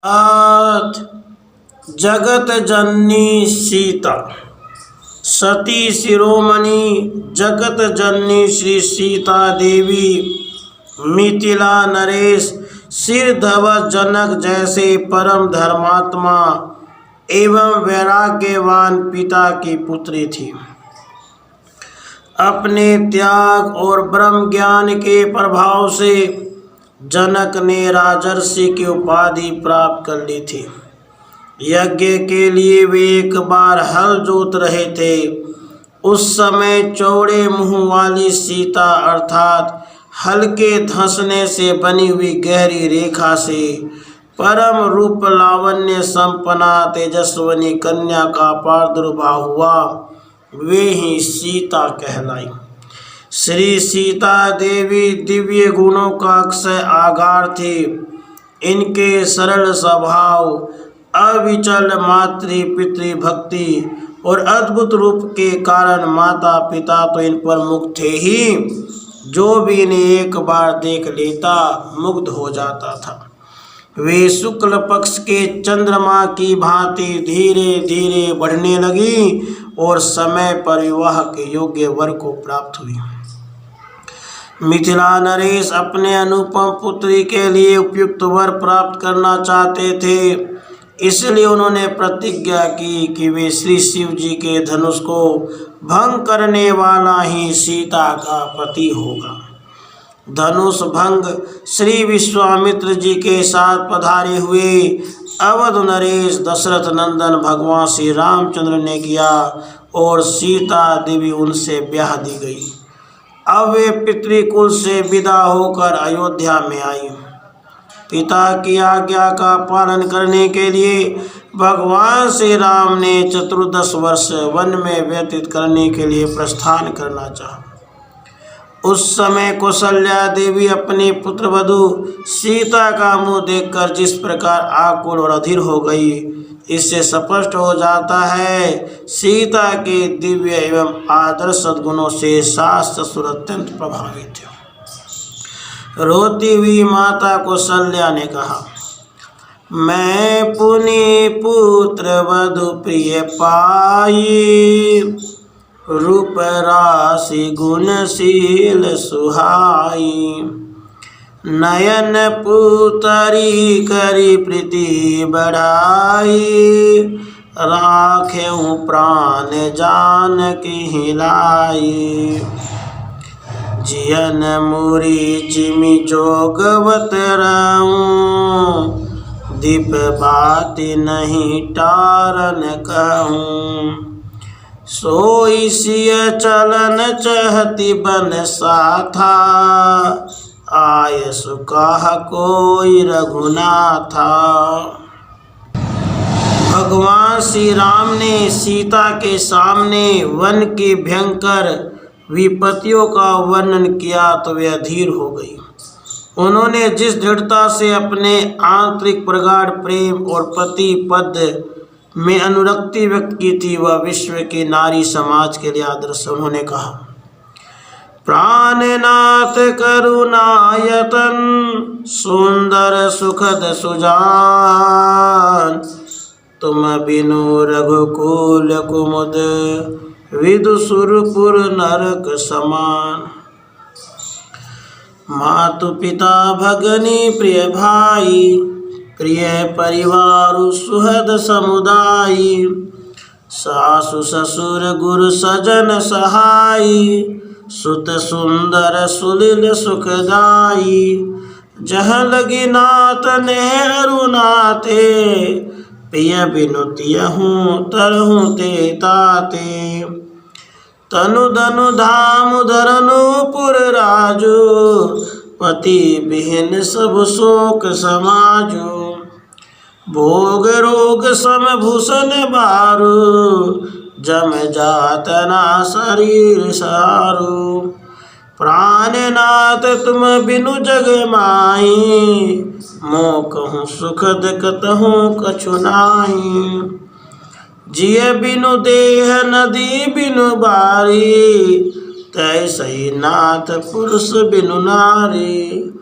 आठ जगत जननी सीता सती शिरोमणि जगत जननी श्री सीता देवी मिथिला नरेश सिरधवज जनक जैसे परम धर्मात्मा एवं वैराग्यवान पिता की पुत्री थी। अपने त्याग और ब्रह्म ज्ञान के प्रभाव से जनक ने राजर्षि की उपाधि प्राप्त कर ली थी। यज्ञ के लिए वे एक बार हल जोत रहे थे। उस समय चौड़े मुंह वाली सीता अर्थात हल्के धंसने से बनी हुई गहरी रेखा से परम रूप लावण्य संपन्ना तेजस्वनी कन्या का प्रादुर्भाव हुआ। वे ही सीता कहलाई। श्री सीता देवी दिव्य गुणों का अक्षय आगार थे। इनके सरल स्वभाव, अविचल मातृ पितृ भक्ति और अद्भुत रूप के कारण माता पिता तो इन पर मुग्ध थे ही, जो भी इन्हें एक बार देख लेता मुग्ध हो जाता था। वे शुक्ल पक्ष के चंद्रमा की भांति धीरे धीरे बढ़ने लगी और समय पर विवाह के योग्य वर को प्राप्त हुई। मिथिला नरेश अपने अनुपम पुत्री के लिए उपयुक्त वर प्राप्त करना चाहते थे, इसलिए उन्होंने प्रतिज्ञा की कि वे श्री शिव जी के धनुष को भंग करने वाला ही सीता का पति होगा। धनुष भंग श्री विश्वामित्र जी के साथ पधारे हुए अवध नरेश दशरथ नंदन भगवान श्री रामचंद्र ने किया और सीता देवी उनसे ब्याह दी गई। अब वे पितृकुल से विदा होकर अयोध्या में आई। पिता की आज्ञा का पालन करने के लिए भगवान श्री राम ने 14 वर्ष वन में व्यतीत करने के लिए प्रस्थान करना चाहा। उस समय कौशल्या देवी अपने पुत्र वधू सीता का मुंह देखकर जिस प्रकार आकुल और अधीर हो गई, इससे स्पष्ट हो जाता है सीता के दिव्य एवं आदर्श सद्गुणों से सास ससुर अत्यंत प्रभावित थे। रोती हुई माता कौशल्या ने कहा, मैं पुनि पुत्र वधु प्रिय पाई, रूप राशि गुणशील सुहाई, नयन पुतरी करी प्रीति बढ़ाई, राखेऊ प्राण जान की हिलाई, जियन मुरी जिमि जोगवत रहूं, दीप बाती नहीं टारन कहूं, सोई सिय चलन चहति बन साथा, आय सुकाह कोई रघुनाथा। भगवान श्री राम ने सीता के सामने वन की भयंकर विपत्तियों का वर्णन किया तो वे अधीर हो गई। उन्होंने जिस दृढ़ता से अपने आंतरिक प्रगाढ़ प्रेम और पति पद में अनुरक्ति व्यक्त की थी, वह विश्व की नारी समाज के लिए आदर्श। उन्होंने कहा, प्राणनाथ करुणायतन सुंदर सुखद सुजान, तुम बिनु रघुकुल कुमुद विदुसुरपुर नरक समान, मातु पिता भगनी प्रिय भाई, प्रिय परिवार सुहद समुदायी, सासु ससुर गुरु सजन सहाई, सुत सुंदर सुलील सुखदाई, जह लगी नाथ ने अरुनाते, प्रिय बिनुतियहूँ तरहूँ ते ताते, तनु धनु धाम धरनुपुर राजू, पति बिहीन सब शोक समाजो, भोग रोग सम भूषण बारू, जम जातना शरीर सारू, प्राणनाथ तुम बिनु जग माही, मोह कहूँ सुखद कतहूँ कछु नाही, जिय बिनु देह नदी बिनु बारी, तैसई नाथ पुरुष बिनु नारी,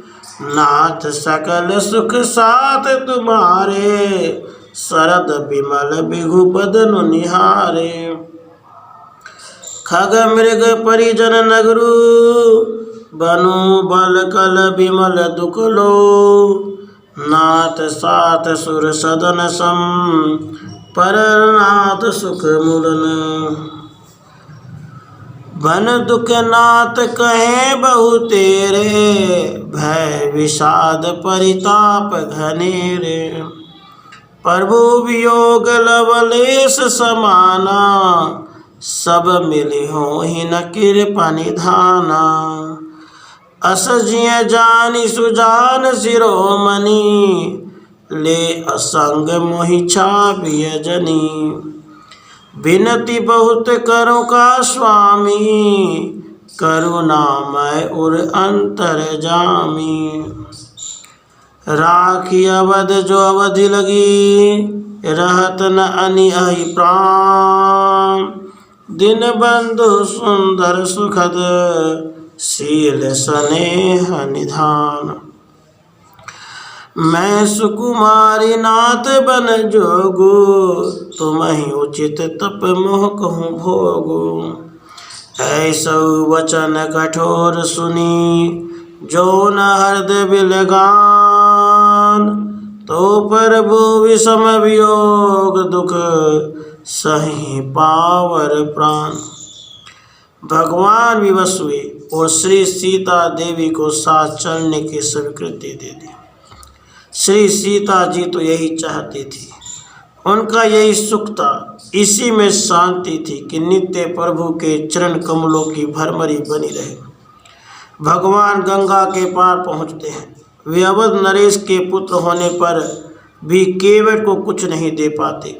नाथ सकल सुख साथ तुम्हारे, शरद विमल बिघु बदन निहारे। खग मृग परिजन नगरु, बनु बल कल विमल दुख लो। नाथ साथ सुर सदन सम, परनाथ सुख मुलन। बन दुख नाथ कहे बहु तेरे, भय विषाद परिताप घनेरे। प्रभु वियोग लवलेश समाना, सब मिली हो ही न कृपा निधाना। अस जिय जानी सुजान शिरोमणि, ले असंग मोहि छापिय जनी। विनती बहुत करो का स्वामी, करुणामय उर अंतर जामी। राखी अवध जो अवधि लगी, रहत न अनिअहि प्राण। दिन बंधु सुंदर सुखद, शील स्नेह निधान। मैं सुकुमारी नाथ बन जोगु, तुम्हि उचित तप मोह कहूँ भोगु। ऐसो वचन कठोर सुनी, जो न हृदय बिलगान। तो प्रभु विषम वियोग दुख, सही पावर प्राण। भगवान विवश हुए और श्री सीता देवी को साथ चलने की स्वीकृति दे दी। श्री सीता जी तो यही चाहती थी, उनका यही सुख था, इसी में शांति थी कि नित्य प्रभु के चरण कमलों की भरमरी बनी रहे। भगवान गंगा के पार पहुँचते हैं। वे अवध नरेश के पुत्र होने पर भी केवट को कुछ नहीं दे पाते,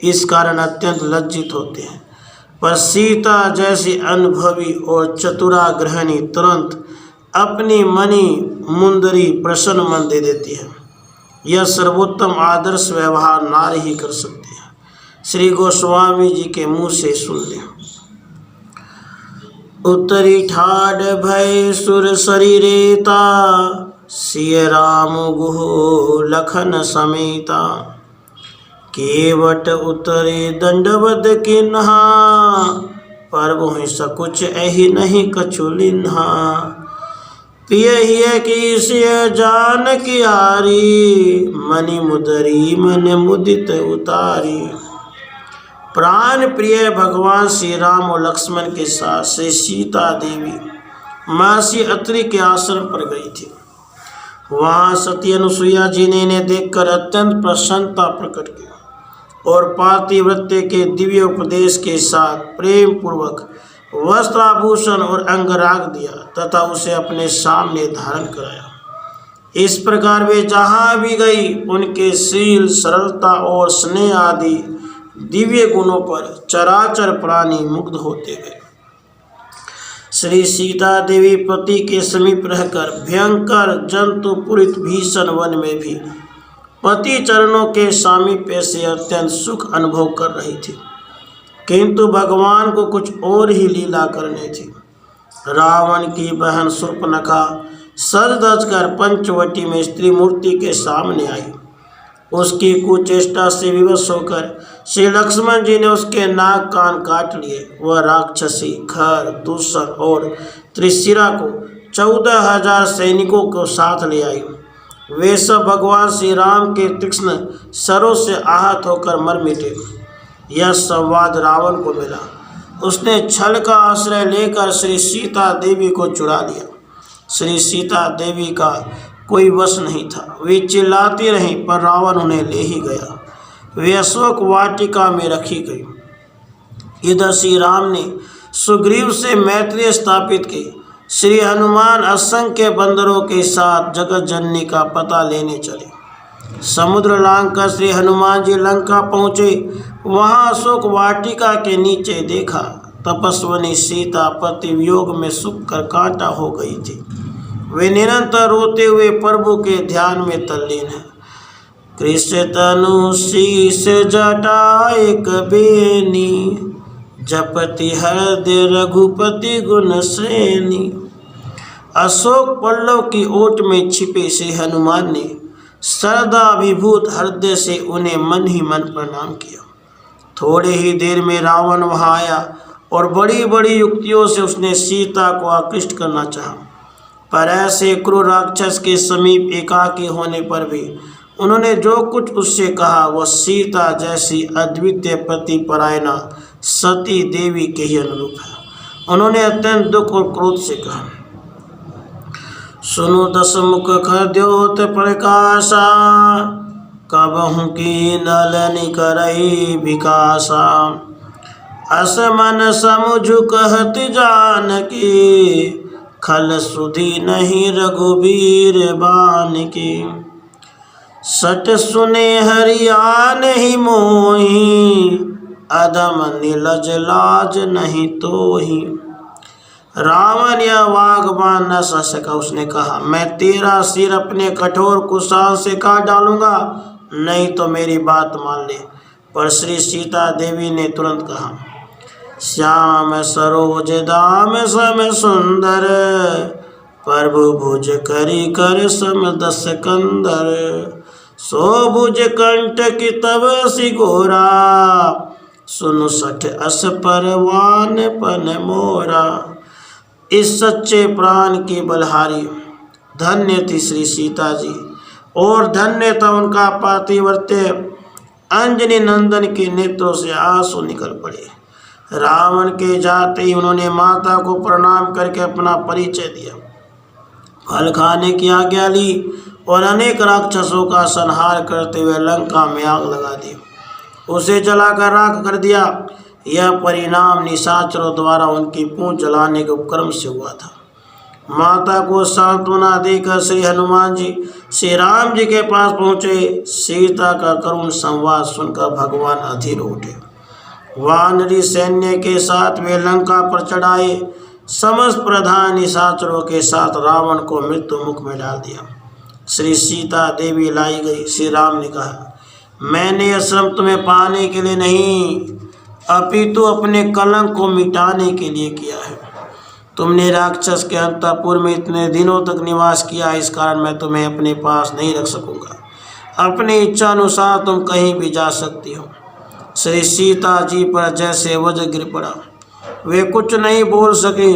इस कारण अत्यंत लज्जित होते हैं। पर सीता जैसी अनुभवी और चतुरा गृहिणी तुरंत अपनी मणि मुंदरी प्रसन्न मन दे देती है। यह सर्वोत्तम आदर्श व्यवहार नारी ही कर सकती है। श्री गोस्वामी जी के मुँह से सुन लें। उत्तरी ठाड भय सुर शरीरेता, सिय राम गुहो लखन समेता। केवट उतरे दंडवत किन्हा, प्रभु सकुच एहि नहीं कछु लिन्हा। पिय हिय की सिय जान की हारी, मणि मुदरी मन मुदित उतारी। प्राण प्रिय भगवान श्री राम और लक्ष्मण के साथ श्री सीता देवी महर्षि अत्रि के आश्रम पर गई थी। वहाँ सती अनुसुईया जी ने इन्हें देखकर अत्यंत प्रसन्नता प्रकट की और पातिव्रत्य के दिव्य उपदेश के साथ प्रेम पूर्वक वस्त्राभूषण और अंगराग दिया तथा उसे अपने सामने धारण कराया। इस प्रकार वे जहाँ भी गई उनके शील, सरलता और स्नेह आदि दिव्य गुणों पर चराचर प्राणी मुग्ध होते गए। श्री सीता देवी पति के समीप रहकर भयंकर जंतुपुरित भीषण वन में भी पति चरणों के सामीप्य से अत्यंत सुख अनुभव कर रही थी, किंतु भगवान को कुछ और ही लीला करनी थी। रावण की बहन शूर्पणखा सज धज कर पंचवटी में स्त्री मूर्ति के सामने आई। उसकी कुचेष्टा से विवश होकर श्री लक्ष्मण जी ने उसके नाक कान काट लिए। वह राक्षसी खर, दूषण और त्रिशिरा को 14,000 सैनिकों को साथ ले आई। वे सब भगवान श्री राम के तीक्ष्ण सरों से आहत होकर मर मिटे। यह संवाद रावण को मिला। उसने छल का आश्रय लेकर श्री सीता देवी को चुरा लिया। श्री सीता देवी का कोई वश नहीं था। वे चिल्लाती रहीं पर रावण उन्हें ले ही गया। वे अशोक वाटिका में रखी गई। इधर श्री राम ने सुग्रीव से मैत्री स्थापित की। श्री हनुमान असंख्य बंदरों के साथ जगत जननी का पता लेने चले। समुद्र लांघकर श्री हनुमान जी लंका पहुँचे। वहाँ अशोक वाटिका के नीचे देखा तपस्विनी सीता पति वियोग में सूख कर कांटा हो गई थी। वे निरंतर रोते हुए प्रभु के ध्यान में तल्लीन है। कृष्ण तनु शीस जटा एक बेनी, जपति हृदय रघुपति गुण श्रेणी। अशोक पल्लव की ओट में छिपे से हनुमान ने श्रद्धाभिभूत हृदय से उन्हें मन ही मन प्रणाम किया। थोड़े ही देर में रावण वहां आया और बड़ी बड़ी युक्तियों से उसने सीता को आकृष्ट करना चाहा, पर ऐसे क्रूर राक्षस के समीप एकाकी होने पर भी उन्होंने जो कुछ उससे कहा वह सीता जैसी अद्वितीय पतिपरायणा सती देवी के ही अनुरूप है। उन्होंने अत्यंत दुख और क्रोध से कहा, सुनो दस मुख खद्योत प्रकाशा, कबहु की नलनि करई विकासा, असमन समुझु कहत जानकी, खल सुधी नहीं रघुबीर बान की, सट सुने हरिया नहीं मोही, अदम नीलज लाज नहीं तोही। रावण यह वागबान न सह सका। उसने कहा, मैं तेरा सिर अपने कठोर कुशाल से काट डालूंगा, नहीं तो मेरी बात मान ले। पर श्री सीता देवी ने तुरंत कहा, श्याम सरोज दाम सम सुंदर, प्रभु भुज करी कर सम दस कंदर, सो भुज कंठ की तब सी गोरा, सुनु सठ अस परवान पन मोरा। इस सच्चे प्राण की बलहारी धन्य थी श्री सीता जी, और धन्य था उनका पातिव्रत्य। अंजनी नंदन के नेत्रों से आंसू निकल पड़े। रावण के जाते ही उन्होंने माता को प्रणाम करके अपना परिचय दिया, फल खाने की आज्ञा ली और अनेक राक्षसों का संहार करते हुए लंका में आग लगा दी, उसे जलाकर राख कर दिया। यह परिणाम निशाचरों द्वारा उनकी पूंछ जलाने के उपक्रम से हुआ था। माता को सांत्वना देकर श्री हनुमान जी श्री राम जी के पास पहुँचे। सीता का करुण संवाद सुनकर भगवान अधीर उठे। वानरी सैन्य के साथ वे लंका पर चढ़ाए। समस्त प्रधान निशाचरों के साथ रावण को मृत्यु मुख में डाल दिया। श्री सीता देवी लाई गई। श्री राम ने कहा, मैंने यह श्रम तुम्हें पाने के लिए नहीं, अपितु अपने कलंक को मिटाने के लिए किया है। तुमने राक्षस के अंतःपुर में इतने दिनों तक निवास किया, इस कारण मैं तुम्हें अपने पास नहीं रख सकूंगा। अपनी इच्छा अनुसार तुम कहीं भी जा सकती हो। श्री सीता जी पर जैसे वज्र गिर पड़ा। वे कुछ नहीं बोल सके।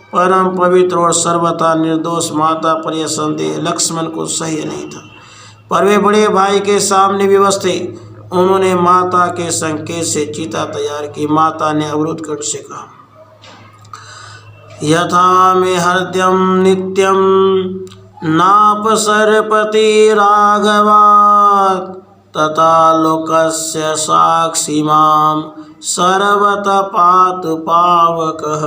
परम पवित्र और सर्वथा निर्दोष माता पर यह संदेह लक्ष्मण को सही नहीं था, पर वे बड़े भाई के सामने विवश थे। उन्होंने माता के संकेत से चिता तैयार की। माता ने अवरुद्ध कंठ से कहा, यथा में हृदयम नित्यम नापसरपति राघवात्, तथा लोकस्य साक्षी माम सर्वतः पातु पावकः।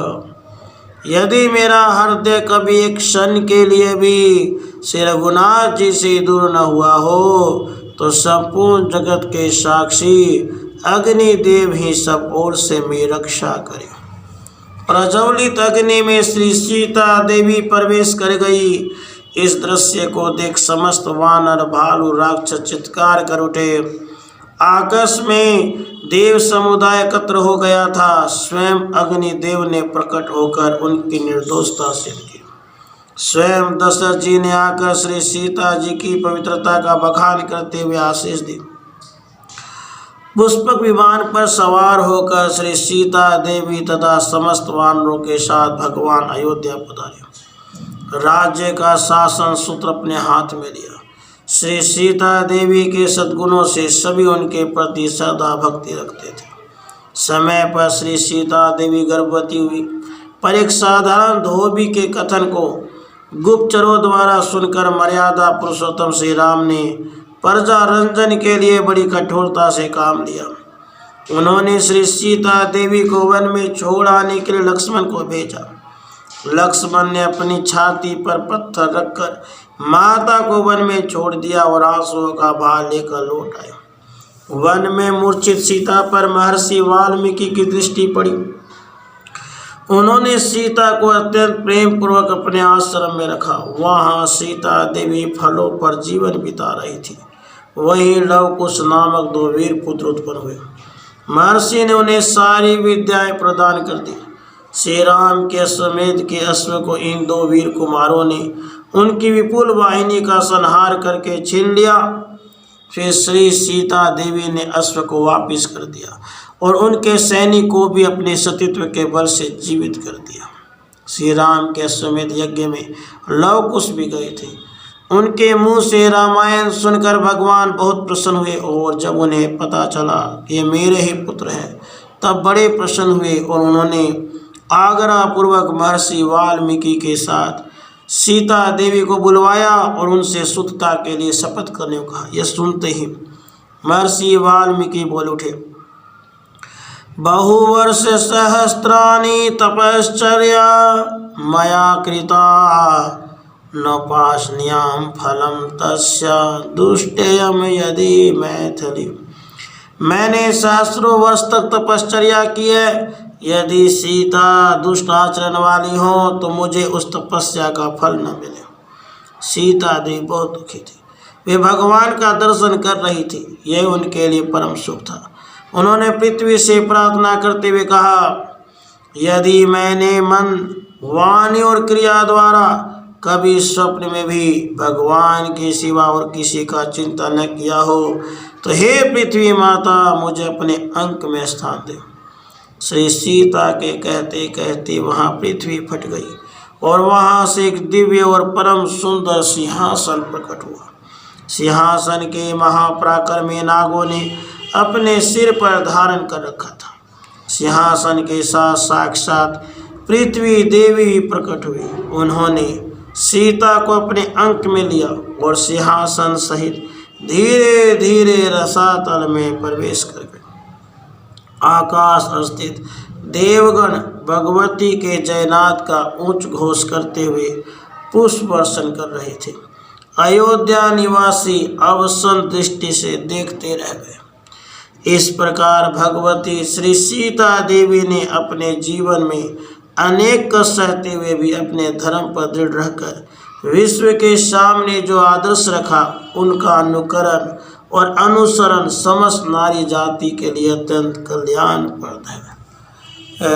यदि मेरा हृदय कभी एक क्षण के लिए भी श्री रघुनाथ जी से दूर न हुआ हो, तो संपूर्ण जगत के साक्षी अग्निदेव ही सब ओर से मेरी रक्षा करे। प्रज्वलित अग्नि में श्री सीता देवी प्रवेश कर गई। इस दृश्य को देख समस्त वानर भालू राक्षस चित्कार कर उठे। आकाश में देव समुदाय एकत्र हो गया था। स्वयं अग्निदेव ने प्रकट होकर उनकी निर्दोषता सिद्ध की। स्वयं दशरथ जी ने आकर श्री सीता जी की पवित्रता का बखान करते हुए आशीष दी। पुष्पक विमान पर सवार होकर श्री सीता देवी तथा समस्त वानरों के साथ भगवान अयोध्या पधारे। राज्य का शासन सूत्र अपने हाथ में लिया। श्री सीता देवी के सद्गुणों से सभी उनके प्रति श्रद्धा भक्ति रखते थे। समय पर श्री सीता देवी गर्भवती हुई, पर एक साधारण धोबी के कथन को गुप्तचरों द्वारा सुनकर मर्यादा पुरुषोत्तम श्री राम ने प्रजा रंजन के लिए बड़ी कठोरता से काम लिया। उन्होंने श्री सीता देवी को वन में छोड़ आने के लिए लक्ष्मण को भेजा। लक्ष्मण ने अपनी छाती पर पत्थर रखकर माता को वन में छोड़ दिया और आंसुओं का भार लेकर लौट आए। वन में मूर्छित सीता पर महर्षि वाल्मीकि की दृष्टि पड़ी। उन्होंने सीता को अत्यंत प्रेम पूर्वक अपने आश्रम में रखा। वहाँ सीता देवी फलों पर जीवन बिता रही थी। वहीं लवकुश नामक 2 वीर पुत्र उत्पन्न हुए। महर्षि ने उन्हें सारी विद्याएं प्रदान कर दी। श्री राम के अश्वमेध के अश्व को इन दो वीर कुमारों ने उनकी विपुल वाहिनी का संहार करके छीन लिया। फिर श्री सीता देवी ने अश्व को वापस कर दिया और उनके सैनिक को भी अपने सतीत्व के बल से जीवित कर दिया। श्री राम के अश्वमेध यज्ञ में लव कुश भी गए थे। उनके मुंह से रामायण सुनकर भगवान बहुत प्रसन्न हुए और जब उन्हें पता चला कि ये मेरे ही पुत्र हैं तब बड़े प्रसन्न हुए और उन्होंने आग्रह पूर्वक महर्षि वाल्मीकि के साथ सीता देवी को बुलवाया और उनसे शुद्धता के लिए शपथ करने को कहा। यह सुनते ही महर्षि वाल्मीकि बोल उठे, बहुवर्ष सहस्राणि तपश्चर्या मया कृता न पाशन्याम फलम तस्य दुष्टेयम यदि मैथिली। मैंने सहस्रों वर्ष तक तपश्चर्या की है। यदि सीता दुष्ट आचरण वाली हो तो मुझे उस तपस्या का फल न मिले। सीता देवी बहुत दुखी थी। वे भगवान का दर्शन कर रही थी। यह उनके लिए परम सुख था। उन्होंने पृथ्वी से प्रार्थना करते हुए कहा, यदि मैंने मन, वाणी और क्रिया द्वारा कभी स्वप्न में भी भगवान के सिवा और किसी का चिंता न किया हो तो हे पृथ्वी माता मुझे अपने अंक में स्थान दे। श्री सीता के कहते कहते वहाँ पृथ्वी फट गई और वहाँ से एक दिव्य और परम सुंदर सिंहासन प्रकट हुआ। सिंहासन के महापराक्रम में नागों ने अपने सिर पर धारण कर रखा था। सिंहासन के साथ साक्षात पृथ्वी देवी प्रकट हुई। उन्होंने सीता को अपने अंक में लिया और सिंहासन सहित धीरे धीरे रसातल में प्रवेश कर गए। आकाश स्थित देवगण भगवती के जयनाद का उच्च घोष करते हुए पुष्प वर्षण कर रहे थे। अयोध्या निवासी अवसन दृष्टि से देखते रह गए। इस प्रकार भगवती श्री सीता देवी ने अपने जीवन में अनेक कष्ट सहते हुए भी अपने धर्म पर दृढ़ रहकर विश्व के सामने जो आदर्श रखा उनका अनुकरण और अनुसरण समस्त नारी जाति के लिए अत्यंत कल्याणप्रद है।